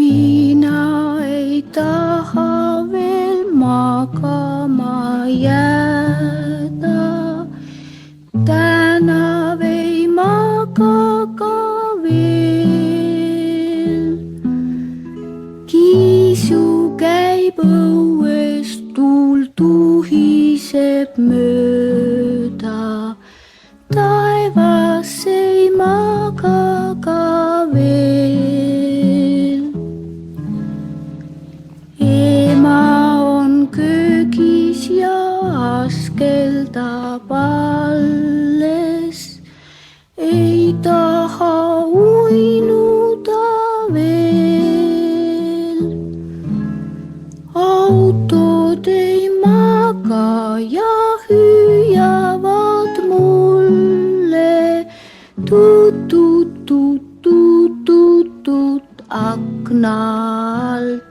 Mina ei taha veel magama jääda, täna ei maga ka veel. Kiisu käib õues, tuul tuhiseb mööda, taevas ei maga ka veel. Ema on köögis ja askeldab alles, ei taha uinuda veel. Autod ei maga ja hüüavad mulle tut-tut-tut-tut-tut akna alt.